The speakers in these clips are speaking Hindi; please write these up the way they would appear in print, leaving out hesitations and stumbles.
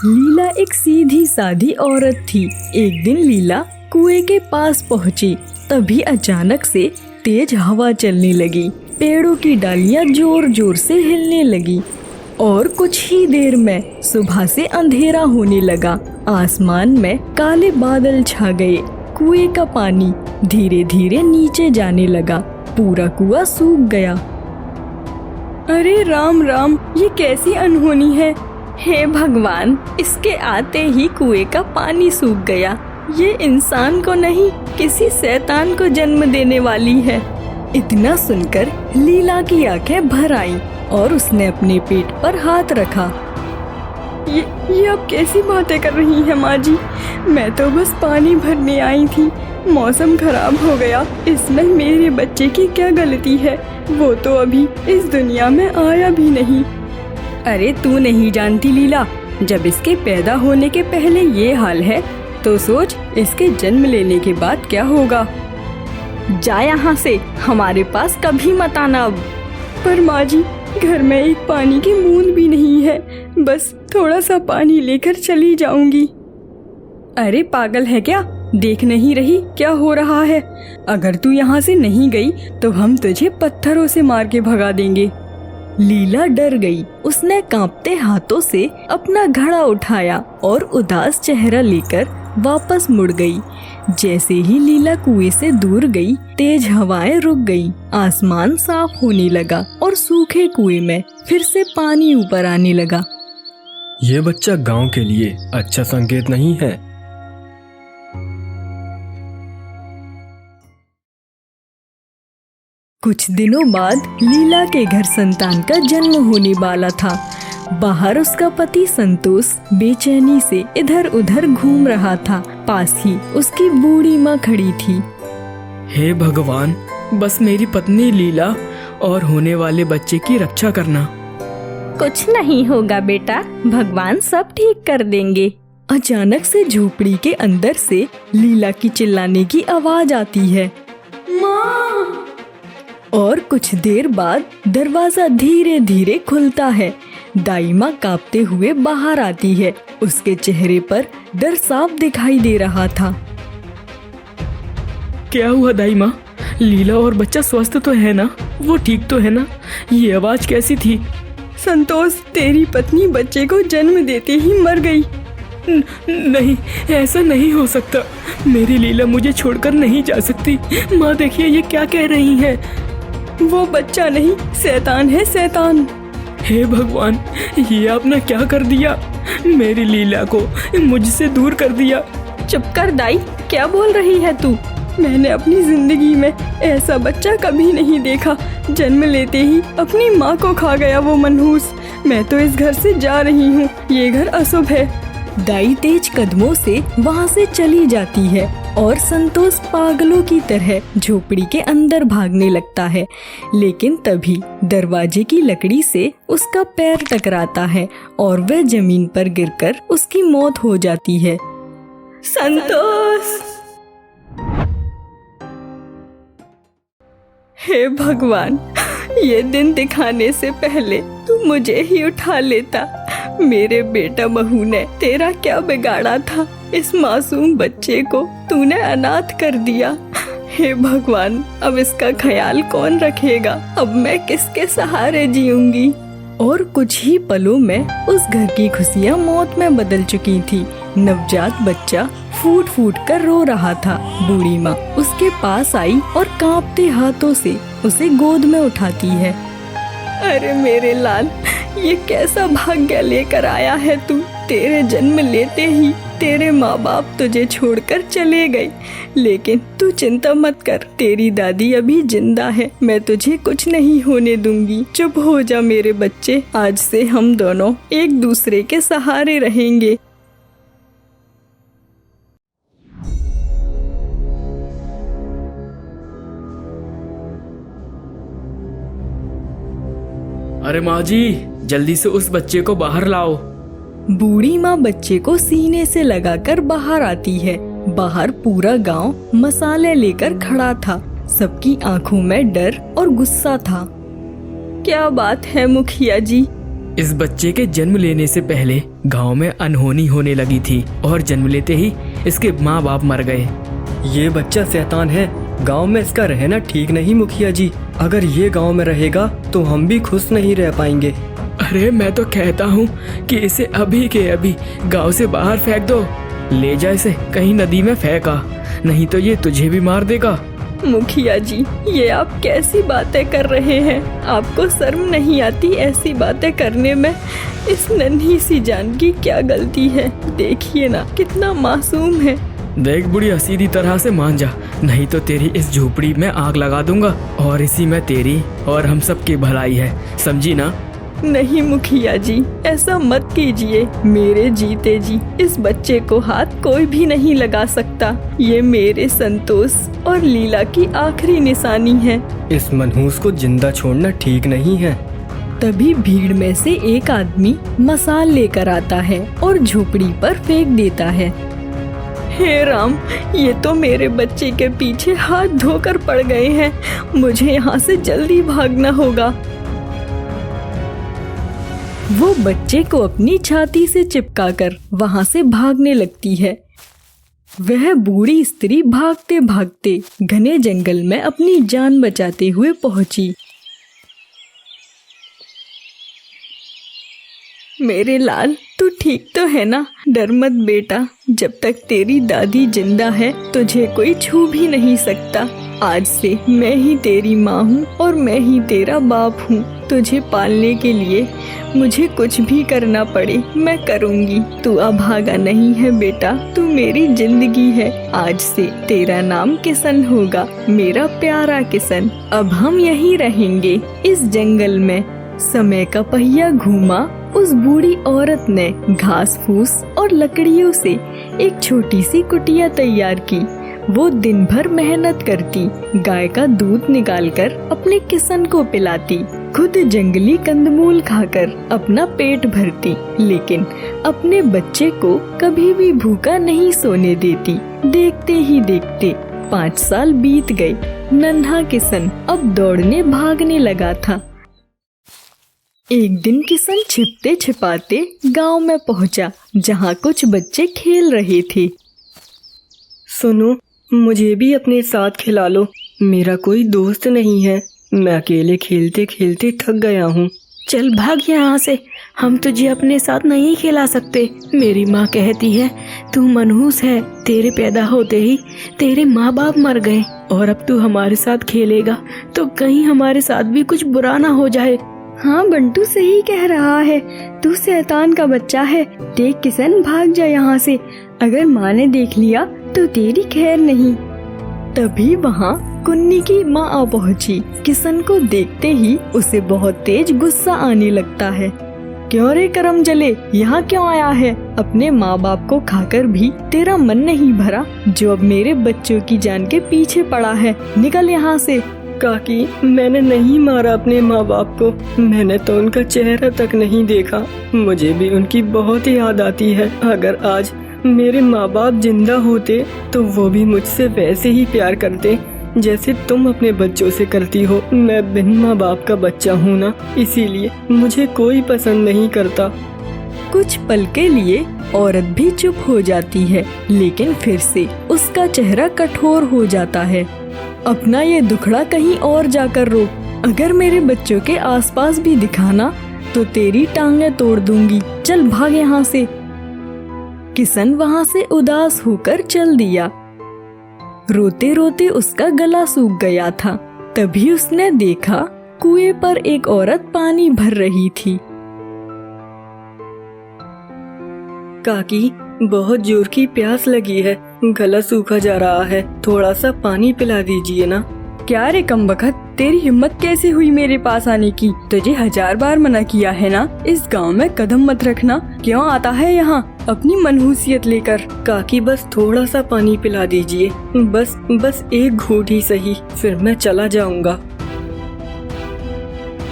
लीला एक सीधी सादी औरत थी। एक दिन लीला कुएं के पास पहुंची, तभी अचानक से तेज हवा चलने लगी। पेड़ों की डालियां जोर जोर से हिलने लगी और कुछ ही देर में सुबह से अंधेरा होने लगा। आसमान में काले बादल छा गए। कुएं का पानी धीरे धीरे नीचे जाने लगा। पूरा कुआं सूख गया। अरे राम राम, ये कैसी अनहोनी है। हे भगवान, इसके आते ही कुएं का पानी सूख गया। ये इंसान को नहीं, किसी शैतान को जन्म देने वाली है। इतना सुनकर लीला की आंखें भर आईं और उसने अपने पेट पर हाथ रखा। ये आप कैसी बातें कर रही हैं माँ जी? मैं तो बस पानी भरने आई थी। मौसम खराब हो गया, इसमें मेरे बच्चे की क्या गलती है? वो तो अभी इस दुनिया में आया भी नहीं। अरे तू नहीं जानती लीला, जब इसके पैदा होने के पहले ये हाल है तो सोच इसके जन्म लेने के बाद क्या होगा। जा यहाँ से, हमारे पास कभी मत आना अब। पर माँ जी, घर में एक पानी की बूंद भी नहीं है। बस थोड़ा सा पानी लेकर चली जाऊंगी। अरे पागल है क्या? देख नहीं रही क्या हो रहा है? अगर तू यहाँ से नहीं गई तो हम तुझे पत्थरों से मार के भगा देंगे। लीला डर गई। उसने कांपते हाथों से अपना घड़ा उठाया और उदास चेहरा लेकर वापस मुड़ गई। जैसे ही लीला कुएं से दूर गई, तेज हवाएं रुक गई। आसमान साफ होने लगा और सूखे कुएं में फिर से पानी ऊपर आने लगा। ये बच्चा गांव के लिए अच्छा संकेत नहीं है। कुछ दिनों बाद लीला के घर संतान का जन्म होने वाला था। बाहर उसका पति संतोष बेचैनी से इधर उधर घूम रहा था। पास ही उसकी बूढ़ी माँ खड़ी थी। हे भगवान, बस मेरी पत्नी लीला और होने वाले बच्चे की रक्षा करना। कुछ नहीं होगा बेटा, भगवान सब ठीक कर देंगे। अचानक से झोपड़ी के अंदर से लीला की चिल्लाने की आवाज आती है, माँ। और कुछ देर बाद दरवाजा धीरे धीरे खुलता है। दाई माँ कांपते हुए बाहर आती है। उसके चेहरे पर डर साफ दिखाई दे रहा था। क्या हुआ दाई माँ? लीला और बच्चा स्वस्थ तो है ना? वो ठीक तो है ना? ये आवाज कैसी थी? संतोष, तेरी पत्नी बच्चे को जन्म देते ही मर गई। नहीं, ऐसा नहीं हो सकता। मेरी लीला मुझे छोड़कर नहीं जा सकती। माँ देखिए, ये क्या कह रही है। वो बच्चा नहीं, शैतान है, शैतान। हे भगवान, ये आपने क्या कर दिया? मेरी लीला को मुझसे दूर कर दिया। चुप कर दाई, क्या बोल रही है तू? मैंने अपनी जिंदगी में ऐसा बच्चा कभी नहीं देखा। जन्म लेते ही अपनी माँ को खा गया वो मनहूस। मैं तो इस घर से जा रही हूँ, ये घर अशुभ है। दाई तेज कदमों से वहाँ से चली जाती है और संतोष पागलों की तरह झोपड़ी के अंदर भागने लगता है। लेकिन तभी दरवाजे की लकड़ी से उसका पैर टकराता है और वह जमीन पर गिरकर उसकी मौत हो जाती है। संतोष! हे भगवान, ये दिन दिखाने से पहले तू मुझे ही उठा लेता। मेरे बेटा बहू ने तेरा क्या बिगाड़ा था? इस मासूम बच्चे को तूने अनाथ कर दिया। हे भगवान, अब इसका ख्याल कौन रखेगा? अब मैं किसके सहारे जीऊंगी? और कुछ ही पलों में उस घर की खुशियां मौत में बदल चुकी थी। नवजात बच्चा फूट फूट कर रो रहा था। बूढ़ी माँ उसके पास आई और कांपते हाथों से उसे गोद में उठाती है। अरे मेरे लाल, ये कैसा भाग्य लेकर आया है तू? तेरे जन्म लेते ही तेरे माँ बाप तुझे छोड़कर चले गए। लेकिन तू चिंता मत कर, तेरी दादी अभी जिंदा है। मैं तुझे कुछ नहीं होने दूंगी। चुप हो जा मेरे बच्चे, आज से हम दोनों एक दूसरे के सहारे रहेंगे। अरे माँ जी, जल्दी से उस बच्चे को बाहर लाओ। बूढ़ी माँ बच्चे को सीने से लगाकर बाहर आती है। बाहर पूरा गांव मसाले लेकर खड़ा था। सबकी आंखों में डर और गुस्सा था। क्या बात है मुखिया जी, इस बच्चे के जन्म लेने से पहले गांव में अनहोनी होने लगी थी और जन्म लेते ही इसके माँ बाप मर गए। ये बच्चा शैतान है। गांव में इसका रहना ठीक नहीं मुखिया जी। अगर ये गांव में रहेगा तो हम भी खुश नहीं रह पाएंगे। अरे मैं तो कहता हूँ कि इसे अभी के अभी गांव से बाहर फेंक दो। ले जा इसे कहीं नदी में फेंका, नहीं तो ये तुझे भी मार देगा। मुखिया जी, ये आप कैसी बातें कर रहे हैं? आपको शर्म नहीं आती ऐसी बातें करने में? इस नन्ही सी जान की क्या गलती है? देखिए ना कितना मासूम है। देख बुढ़िया, सीधी तरह से मान जा, नहीं तो तेरी इस झोपड़ी में आग लगा दूंगा और इसी में तेरी और हम सब की भलाई है, समझी ना? नहीं मुखिया जी, ऐसा मत कीजिए। मेरे जीते जी इस बच्चे को हाथ कोई भी नहीं लगा सकता। ये मेरे संतोष और लीला की आखिरी निशानी है। इस मनहूस को जिंदा छोड़ना ठीक नहीं है। तभी भीड़ में से एक आदमी मसाल लेकर आता है और झोपड़ी पर फेंक देता है। हे राम, ये तो मेरे बच्चे के पीछे हाथ धोकर पड़ गए हैं। मुझे यहाँ से जल्दी भागना होगा। वो बच्चे को अपनी छाती से चिपकाकर वहां से भागने लगती है। वह बूढ़ी स्त्री भागते भागते घने जंगल में अपनी जान बचाते हुए पहुंची। मेरे लाल, तू ठीक तो है ना? डर मत बेटा, जब तक तेरी दादी जिंदा है तुझे कोई छू भी नहीं सकता। आज से मैं ही तेरी माँ हूँ और मैं ही तेरा बाप हूँ। तुझे पालने के लिए मुझे कुछ भी करना पड़े मैं करूँगी। तू अभागा नहीं है बेटा, तू मेरी जिंदगी है। आज से तेरा नाम किशन होगा, मेरा प्यारा किशन। अब हम यहीं रहेंगे इस जंगल में। समय का पहिया घूमा। उस बूढ़ी औरत ने घास फूस और लकड़ियों से एक छोटी सी कुटिया तैयार की। वो दिन भर मेहनत करती, गाय का दूध निकालकर अपने किशन को पिलाती, खुद जंगली कंदमूल खाकर अपना पेट भरती, लेकिन अपने बच्चे को कभी भी भूखा नहीं सोने देती। देखते ही देखते 5 साल बीत गए। नन्हा किशन अब दौड़ने भागने लगा था। एक दिन किशन छिपते छिपाते गांव में पहुंचा, जहां कुछ बच्चे खेल रहे थे। सुनो, मुझे भी अपने साथ खिला लो। मेरा कोई दोस्त नहीं है, मैं अकेले खेलते खेलते थक गया हूँ। चल भाग यहाँ से, हम तुझे अपने साथ नहीं खिला सकते। मेरी माँ कहती है तू मनहूस है, तेरे पैदा होते ही तेरे माँ बाप मर गए और अब तू हमारे साथ खेलेगा तो कहीं हमारे साथ भी कुछ बुरा ना हो जाए। हाँ बंटू सही कह रहा है, तू शैतान का बच्चा है। देख किशन, भाग जा यहाँ से, अगर माँ ने देख लिया तो तेरी खैर नहीं। तभी वहाँ कुन्नी की माँ आ पहुँची। किशन को देखते ही उसे बहुत तेज गुस्सा आने लगता है। क्यों रे करम जले, यहाँ क्यों आया है? अपने माँ बाप को खाकर भी तेरा मन नहीं भरा, जो अब मेरे बच्चों की जान के पीछे पड़ा है। निकल यहाँ से। काकी, मैंने नहीं मारा अपने माँ बाप को, मैंने तो उनका चेहरा तक नहीं देखा। मुझे भी उनकी बहुत याद आती है। अगर आज मेरे माँ बाप जिंदा होते तो वो भी मुझसे वैसे ही प्यार करते जैसे तुम अपने बच्चों से करती हो। मैं बिन माँ बाप का बच्चा हूँ ना, इसीलिए मुझे कोई पसंद नहीं करता। कुछ पल के लिए औरत भी चुप हो जाती है, लेकिन फिर से उसका चेहरा कठोर हो जाता है। अपना ये दुखड़ा कहीं और जाकर रो। अगर मेरे बच्चों के आसपास भी दिखाना तो तेरी टांगें तोड़ दूंगी। चल भाग यहाँ से। किशन वहाँ से उदास होकर चल दिया। रोते रोते उसका गला सूख गया था। तभी उसने देखा कुएं पर एक औरत पानी भर रही थी। काकी, बहुत जोर की प्यास लगी है, गला सूखा जा रहा है, थोड़ा सा पानी पिला दीजिए ना। क्या रे कमबख्त, तेरी हिम्मत कैसे हुई मेरे पास आने की? तुझे 1000 बार मना किया है ना, इस गांव में कदम मत रखना। क्यों आता है यहाँ अपनी मनहूसियत लेकर? काकी, बस थोड़ा सा पानी पिला दीजिए, बस एक घूंट ही सही, फिर मैं चला जाऊंगा।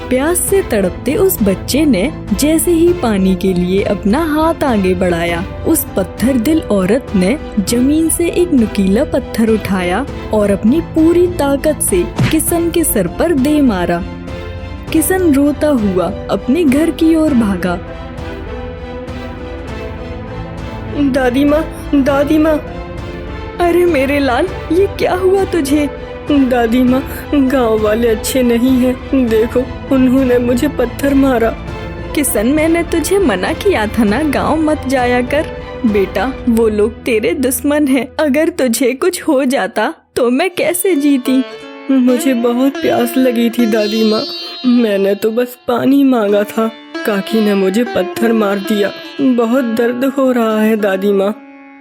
प्यास से तड़पते उस बच्चे ने जैसे ही पानी के लिए अपना हाथ आगे बढ़ाया, उस पत्थर दिल औरत ने जमीन से एक नुकीला पत्थर उठाया और अपनी पूरी ताकत से किशन के सर पर दे मारा। किशन रोता हुआ अपने घर की ओर भागा। दादी माँ, दादी माँ, अरे मेरे लाल, ये क्या हुआ तुझे? दादी माँ, गांव वाले अच्छे नहीं हैं। देखो, उन्होंने मुझे पत्थर मारा। किशन, मैंने तुझे मना किया था ना, गांव मत जाया कर। बेटा, वो लोग तेरे दुश्मन हैं। अगर तुझे कुछ हो जाता तो मैं कैसे जीती? मुझे बहुत प्यास लगी थी दादी माँ, मैंने तो बस पानी मांगा था। काकी ने मुझे पत्थर मार दिया। बहुत दर्द हो रहा है दादी माँ।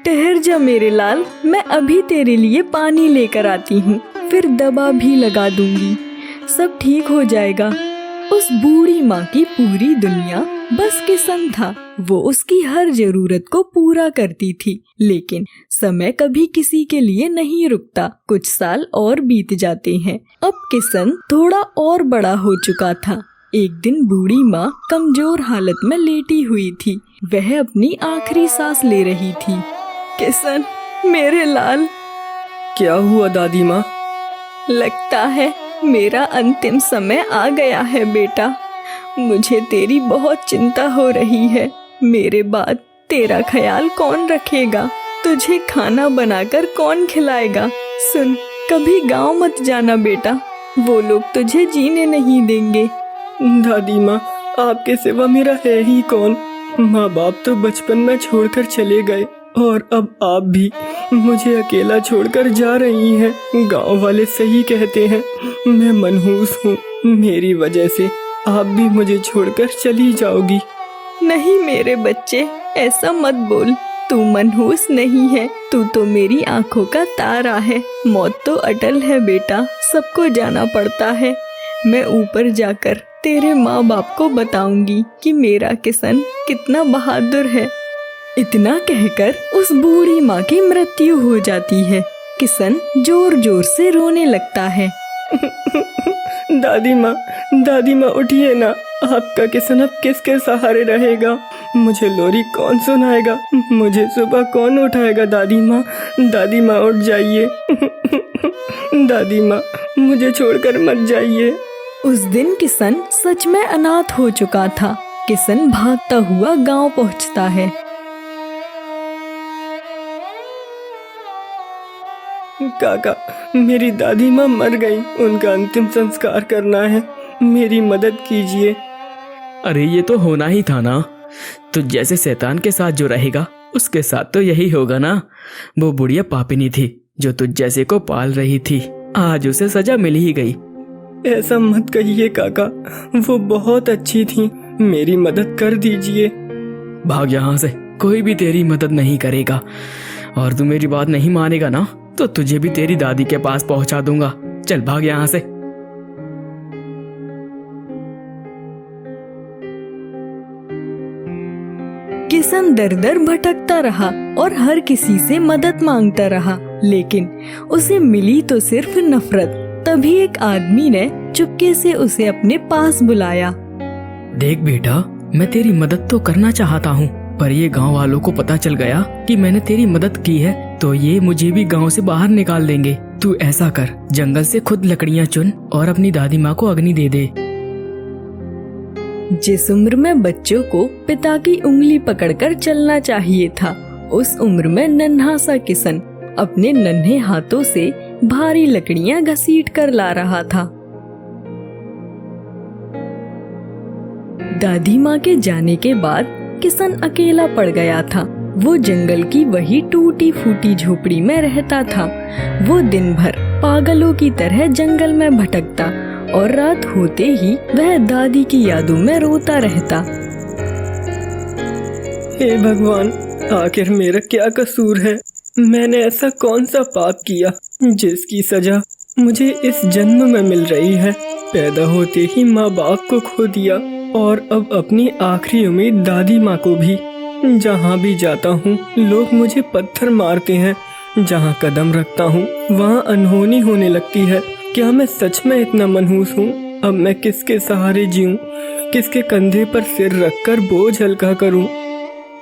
ठहर जा मेरे लाल, मैं अभी तेरे लिए पानी लेकर आती हूँ, फिर दवा भी लगा दूंगी। सब ठीक हो जाएगा। उस बूढ़ी माँ की पूरी दुनिया बस किशन था। वो उसकी हर जरूरत को पूरा करती थी, लेकिन समय कभी किसी के लिए नहीं रुकता। कुछ साल और बीत जाते हैं। अब किशन थोड़ा और बड़ा हो चुका था। एक दिन बूढ़ी माँ कमजोर हालत में लेटी हुई थी। वह अपनी आखिरी सांस ले रही थी। किशन, मेरे लाल। क्या हुआ दादी माँ? लगता है मेरा अंतिम समय आ गया है बेटा। मुझे तेरी बहुत चिंता हो रही है। मेरे बाद तेरा ख्याल कौन रखेगा? तुझे खाना बनाकर कौन खिलाएगा? सुन, कभी गांव मत जाना बेटा, वो लोग तुझे जीने नहीं देंगे। दादी माँ, आपके सिवा मेरा है ही कौन? माँ बाप तो बचपन में छोड़कर चले गए और अब आप भी मुझे अकेला छोड़कर जा रही हैं। गांव वाले सही कहते हैं, मैं मनहूस हूँ। मेरी वजह से आप भी मुझे छोड़कर चली जाओगी। नहीं मेरे बच्चे, ऐसा मत बोल। तू मनहूस नहीं है, तू तो मेरी आंखों का तारा है। मौत तो अटल है बेटा, सबको जाना पड़ता है। मैं ऊपर जाकर तेरे माँ बाप को बताऊंगी कि मेरा किशन कितना बहादुर है। इतना कहकर उस बूढ़ी माँ की मृत्यु हो जाती है। किशन जोर जोर से रोने लगता है। दादी माँ उठिए ना। आपका किशन अब किसके सहारे रहेगा? मुझे लोरी कौन सुनाएगा? मुझे सुबह कौन उठाएगा? दादी माँ उठ जाइए। दादी माँ, मुझे छोड़कर मत जाइए। उस दिन किशन सच में अनाथ हो चुका था। किशन भागता हुआ गांव पहुंचता है। काका, मेरी दादी माँ मर गई, उनका अंतिम संस्कार करना है, मेरी मदद कीजिए। अरे ये तो होना ही था ना। तुझ जैसे शैतान के साथ जो रहेगा उसके साथ तो यही होगा ना। वो बुढ़िया पापिनी थी जो तुझ जैसे को पाल रही थी, आज उसे सजा मिल ही गई। ऐसा मत कहिए काका, वो बहुत अच्छी थी, मेरी मदद कर दीजिए। भाग यहाँ से, कोई भी तेरी मदद नहीं करेगा। और तू मेरी बात नहीं मानेगा ना तो तुझे भी तेरी दादी के पास पहुंचा दूंगा। चल भाग यहाँ से। किशन दर दर भटकता रहा और हर किसी से मदद मांगता रहा, लेकिन उसे मिली तो सिर्फ नफरत। तभी एक आदमी ने चुपके से उसे अपने पास बुलाया। देख बेटा, मैं तेरी मदद तो करना चाहता हूँ, पर ये गांव वालों को पता चल गया कि मैंने तेरी मदद की है तो ये मुझे भी गांव से बाहर निकाल देंगे। तू ऐसा कर, जंगल से खुद लकड़ियाँ चुन और अपनी दादी माँ को अग्नि दे दे। जिस उम्र में बच्चों को पिता की उंगली पकड़कर चलना चाहिए था, उस उम्र में नन्हा सा किशन अपने नन्हे हाथों से भारी लकड़ियां घसीट कर ला रहा था। दादी माँ के जाने के बाद किशन अकेला पड़ गया था। वो जंगल की वही टूटी फूटी झोपड़ी में रहता था। वो दिन भर पागलों की तरह जंगल में भटकता और रात होते ही वह दादी की यादों में रोता रहता। हे भगवान, आखिर मेरा क्या कसूर है? मैंने ऐसा कौन सा पाप किया जिसकी सजा मुझे इस जन्म में मिल रही है? पैदा होते ही माँ बाप को खो दिया और अब अपनी आखिरी उम्मीद दादी माँ को भी। जहाँ भी जाता हूँ लोग मुझे पत्थर मारते हैं, जहाँ कदम रखता हूँ वहाँ अनहोनी होने लगती है। क्या मैं सच में इतना मनहूस हूँ? अब मैं किसके सहारे जीऊँ? किसके कंधे पर सिर रखकर बोझ हल्का करूँ?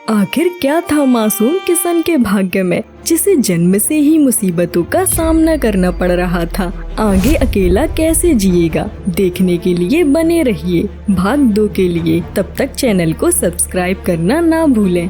आखिर क्या था मासूम किशन के भाग्य में, जिसे जन्म से ही मुसीबतों का सामना करना पड़ रहा था। आगे अकेला कैसे जिएगा, देखने के लिए बने रहिए भाग 2 के लिए। तब तक चैनल को सब्सक्राइब करना ना भूलें।